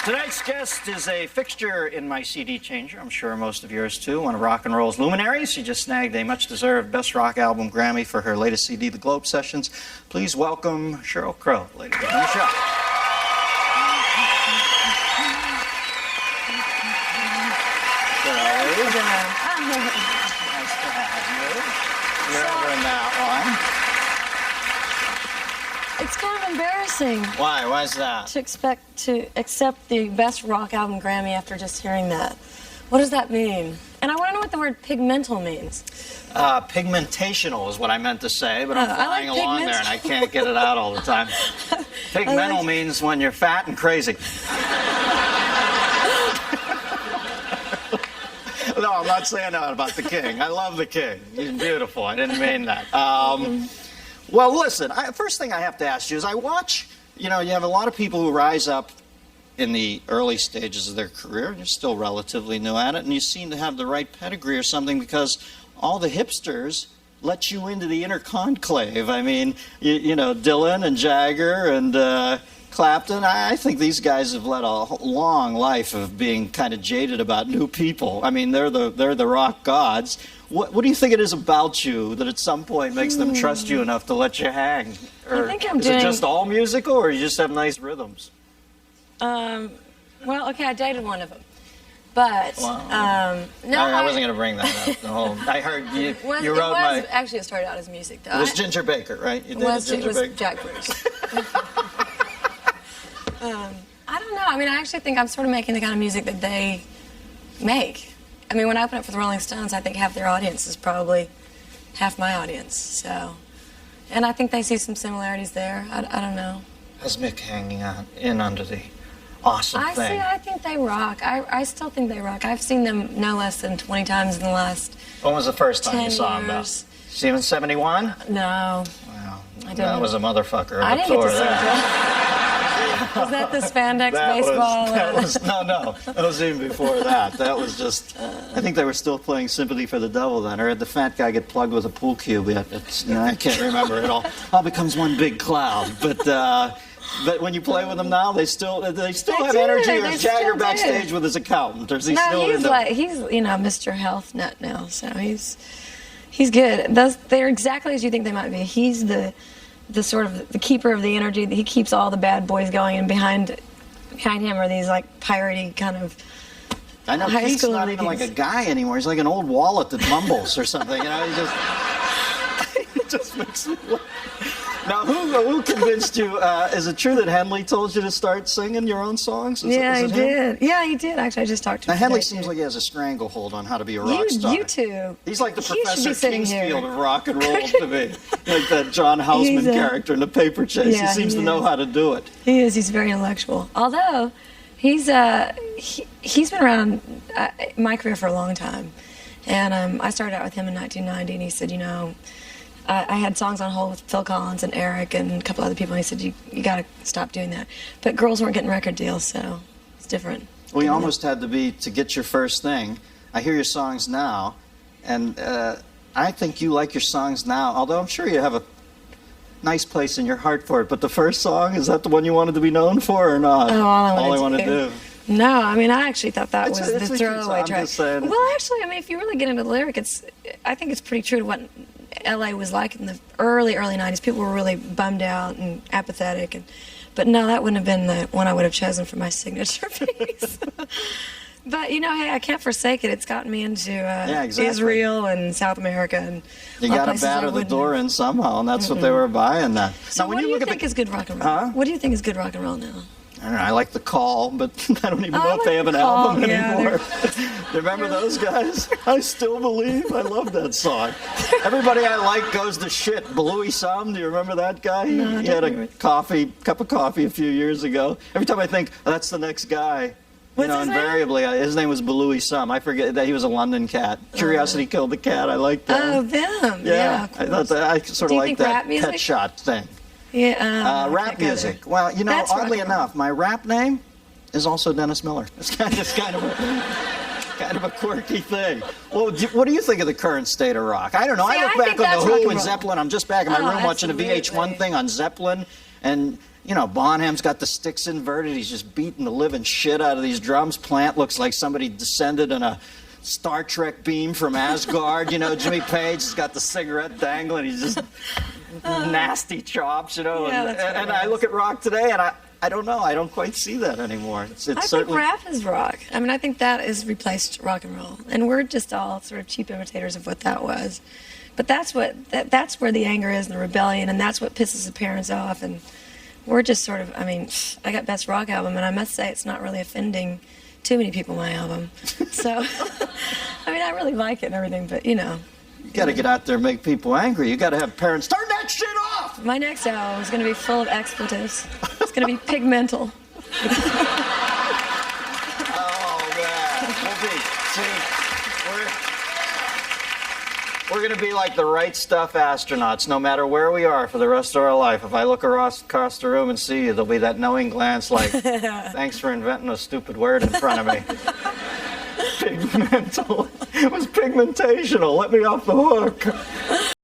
Tonight's guest is a fixture in my CD changer. I'm sure most of yours too. One of rock and roll's luminaries. She just snagged a much-deserved Best Rock Album Grammy for her latest CD, The Globe Sessions. Please welcome Sheryl Crow, ladies and gentlemen. Nice to have you. You're over in that one. It's kind of embarrassing. Why? Why is that? To accept the Best Rock Album Grammy after just hearing that. What does that mean? And I want to know what the word pigmental means. Pigmentational is what I meant to say, but I'm flying like along there and I can't get it out all the time. Pigmental means when you're fat and crazy. No, I'm not saying that about the King. I love the King. He's beautiful. I didn't mean that. Well, listen, first thing I have to ask you is I watch, you have a lot of people who rise up in the early stages of their career, and you're still relatively new at it, and you seem to have the right pedigree or something because all the hipsters let you into the inner conclave. I mean, Dylan and Jagger and Clapton, I think these guys have led a long life of being kind of jaded about new people. I mean, they're the rock gods. What do you think it is about you that at some point makes them trust you enough to let you hang? Or I think I'm is it just all musical, or you just have nice rhythms? Well, okay, I dated one of them. But, no, I wasn't going to bring that up. I heard you wrote Actually, it started out as music, though. It was Ginger Baker, right? It was Jack Bruce. I don't know. I mean, I actually think I'm sort of making the kind of music that they make. I mean, when I open up for the Rolling Stones, I think half their audience is probably half my audience. So, and I think they see some similarities there. I don't know. How's Mick hanging in under the awesome thing? I think they rock. I still think they rock. I've seen them no less than 20 times in the last 10 years. When was the first time you saw them, though? See him in 71? No. Wow. That was a motherfucker. I didn't get to see that. Was that the spandex baseball? That was even before that. That was just, I think they were still playing Sympathy for the Devil then, or had the fat guy get plugged with a pool cue yet. I can't remember it all. All becomes one big cloud. But when you play with them now, they still have energy. Or is Jagger backstage with his accountant? Or is he still he's Mr. Health Nut now, so he's good. They're exactly as you think they might be. He's the sort of the keeper of the energy. He keeps all the bad boys going, and behind him are these like piratey kind of. I know Keith's not even like a guy anymore. He's like an old wallet that mumbles or something. He just makes me laugh. Now, who convinced you? Is it true that Henley told you to start singing your own songs? Yeah, he did. Yeah, he did. Actually, I just talked to him. Now, Henley seems like he has a stranglehold on how to be a rock star. You too. He's like the Professor Kingsfield of rock and roll to me. Like that John Houseman character in The Paper Chase. Yeah, he seems to know how to do it. He is. He's very intellectual. Although, he's been around my career for a long time. And I started out with him in 1990, and he said, I had songs on hold with Phil Collins and Eric and a couple other people, and he said, you got to stop doing that. But girls weren't getting record deals, so it's different. Well, you almost had to get your first thing. I hear your songs now, and I think you like your songs now, although I'm sure you have a nice place in your heart for it. But the first song, is that the one you wanted to be known for or not? Oh, all I Want to Do. No, I mean, I actually thought that was the throwaway track. Well, actually, I mean, if you really get into the lyric, I think it's pretty true to what LA was like in the early 90s. People were really bummed out and apathetic, but no, that wouldn't have been the one I would have chosen for my signature piece. But hey, I can't forsake it. It's gotten me into Israel and South America, and you got to batter the door in somehow, and that's what they were buying. That. So, now, what do you think is good rock and roll? Huh? What do you think is good rock and roll now? I don't know, I like The Call, but I don't even know if they have an album anymore. Remember those guys? I Still Believe. I love that song. Everybody I Like Goes to Shit. Bluey Some, do you remember that guy? No, he had a cup of coffee a few years ago. Every time I think, that's the next guy. What's his invariably, his name was Bluey Some. I forget that he was a London cat. Curiosity Killed the Cat. I liked that. Oh, them. Yeah, I thought I sort of like that Pet Shot thing. Yeah, rap music. Well, oddly enough, my rap name is also Dennis Miller. It's kind of a quirky thing. Well, what do you think of the current state of rock? I don't know. I look back on the Who and Zeppelin. I'm just back in my room watching a VH1 thing on Zeppelin, and You know, Bonham's got the sticks inverted. He's just beating the living shit out of these drums. Plant looks like somebody descended in a Star Trek beam from Asgard. You know, Jimmy Page has got the cigarette dangling. He's just nasty chops, you know. Yeah, and I look at rock today, and I don't know. I don't quite see that anymore. It's I think certainly rap is rock. I mean, I think that has replaced rock and roll, and we're just all sort of cheap imitators of what that was. But that's where the anger is and the rebellion, and that's what pisses the parents off. And we're just sort of, I mean, I got best rock album, and I must say it's not really offending too many people, my album. So, I mean, I really like it and everything, but you know. You got to get out there and make people angry. You got to have parents turn that shit off. My next album is going to be full of expletives. It's going to be pigmental. Oh man, we're going to be like the right stuff astronauts, no matter where we are for the rest of our life. If I look across the room and see you, there'll be that knowing glance like, thanks for inventing a stupid word in front of me. Pigmental. It was pigmentational. Let me off the hook.